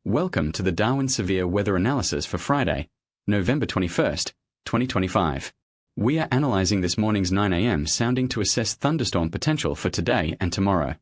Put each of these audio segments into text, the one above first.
Welcome to the Darwin Severe Weather Analysis for Friday, November 21st, 2025. We are analyzing this morning's 9 a.m. sounding to assess thunderstorm potential for today and tomorrow.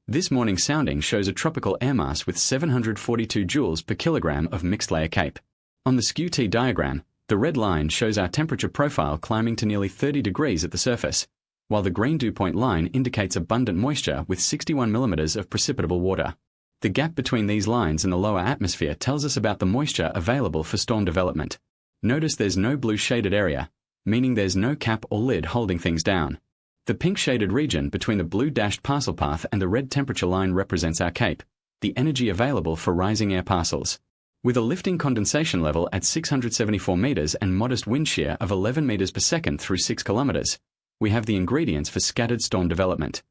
This morning's sounding shows a tropical air mass with 742 joules per kilogram of mixed layer CAPE. On the skew-t diagram, the red line shows our temperature profile climbing to nearly 30 degrees at the surface, while the green dew point line indicates abundant moisture with 61 millimeters of precipitable water. The gap between these lines and the lower atmosphere tells us about the moisture available for storm development. Notice there's no blue shaded area, meaning there's no cap or lid holding things down. The pink shaded region between the blue dashed parcel path and the red temperature line represents our CAPE, the energy available for rising air parcels. With a lifting condensation level at 674 meters and modest wind shear of 11 meters per second through 6 kilometers, we have the ingredients for scattered storm development.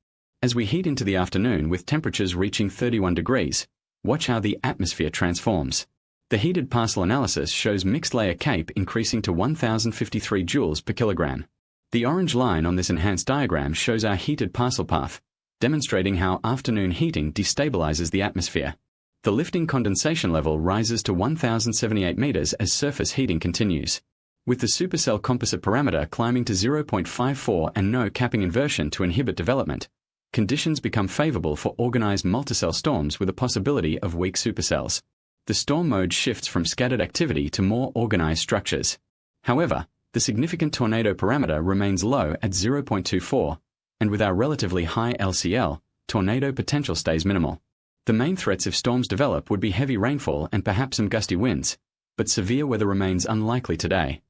As we heat into the afternoon with temperatures reaching 31 degrees, watch how the atmosphere transforms. The heated parcel analysis shows mixed layer CAPE increasing to 1053 joules per kilogram. The orange line on this enhanced diagram shows our heated parcel path, demonstrating how afternoon heating destabilizes the atmosphere. The lifting condensation level rises to 1078 meters as surface heating continues. With the supercell composite parameter climbing to 0.54 and no capping inversion to inhibit development, conditions become favorable for organized multicell storms with a possibility of weak supercells. The storm mode shifts from scattered activity to more organized structures. However, the significant tornado parameter remains low at 0.24, and with our relatively high LCL, tornado potential stays minimal. The main threats if storms develop would be heavy rainfall and perhaps some gusty winds, but severe weather remains unlikely today.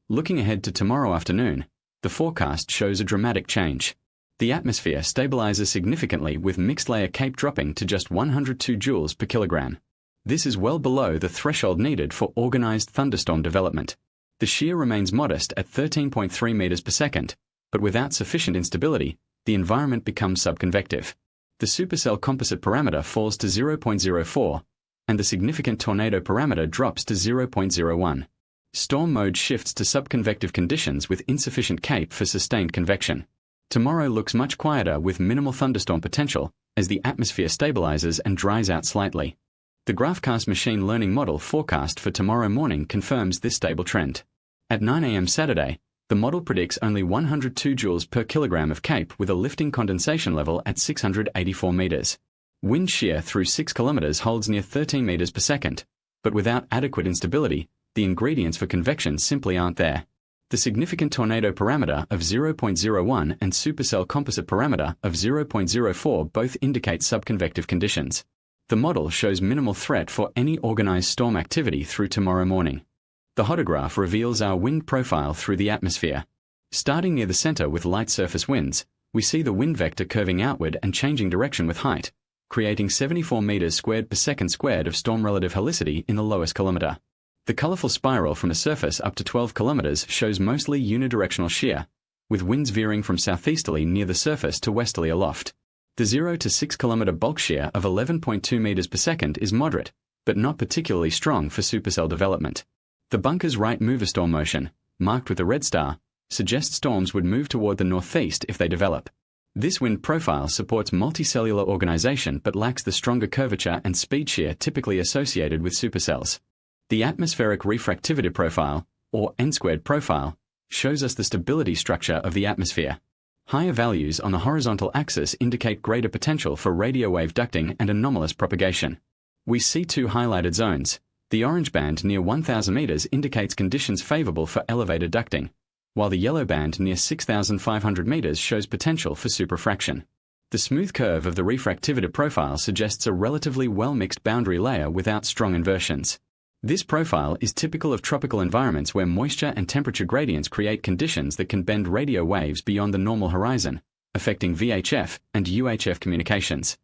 Looking ahead to tomorrow afternoon, the forecast shows a dramatic change. The atmosphere stabilizes significantly with mixed layer CAPE dropping to just 102 joules per kilogram. This is well below the threshold needed for organized thunderstorm development. The shear remains modest at 13.3 meters per second, but without sufficient instability, the environment becomes subconvective. The supercell composite parameter falls to 0.04, and the significant tornado parameter drops to 0.01. Storm mode shifts to subconvective conditions with insufficient CAPE for sustained convection. Tomorrow looks much quieter with minimal thunderstorm potential as the atmosphere stabilizes and dries out slightly. The GraphCast machine learning model forecast for tomorrow morning confirms this stable trend. At 9 a.m. Saturday, the model predicts only 102 joules per kilogram of CAPE with a lifting condensation level at 684 meters. Wind shear through 6 kilometers holds near 13 meters per second, but without adequate instability, the ingredients for convection simply aren't there. The significant tornado parameter of 0.01 and supercell composite parameter of 0.04 both indicate subconvective conditions. The model shows minimal threat for any organized storm activity through tomorrow morning. The hodograph reveals our wind profile through the atmosphere. Starting near the center with light surface winds, we see the wind vector curving outward and changing direction with height, creating 74 meters squared per second squared of storm relative helicity in the lowest kilometer. The colorful spiral from the surface up to 12 kilometers shows mostly unidirectional shear, with winds veering from southeasterly near the surface to westerly aloft. The 0 to 6 kilometer bulk shear of 11.2 meters per second is moderate, but not particularly strong for supercell development. The bunker's right mover storm motion, marked with a red star, suggests storms would move toward the northeast if they develop. This wind profile supports multicellular organization but lacks the stronger curvature and speed shear typically associated with supercells. The atmospheric refractivity profile, or n-squared profile, shows us the stability structure of the atmosphere. Higher values on the horizontal axis indicate greater potential for radio wave ducting and anomalous propagation. We see two highlighted zones. The orange band near 1,000 meters indicates conditions favorable for elevated ducting, while the yellow band near 6,500 meters shows potential for superfraction. The smooth curve of the refractivity profile suggests a relatively well-mixed boundary layer without strong inversions. This profile is typical of tropical environments where moisture and temperature gradients create conditions that can bend radio waves beyond the normal horizon, affecting VHF and UHF communications.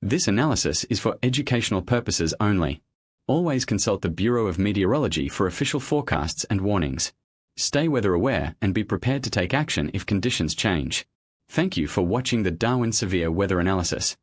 This analysis is for educational purposes only. Always consult the Bureau of Meteorology for official forecasts and warnings. Stay weather aware and be prepared to take action if conditions change. Thank you for watching the Darwin Severe Weather Analysis.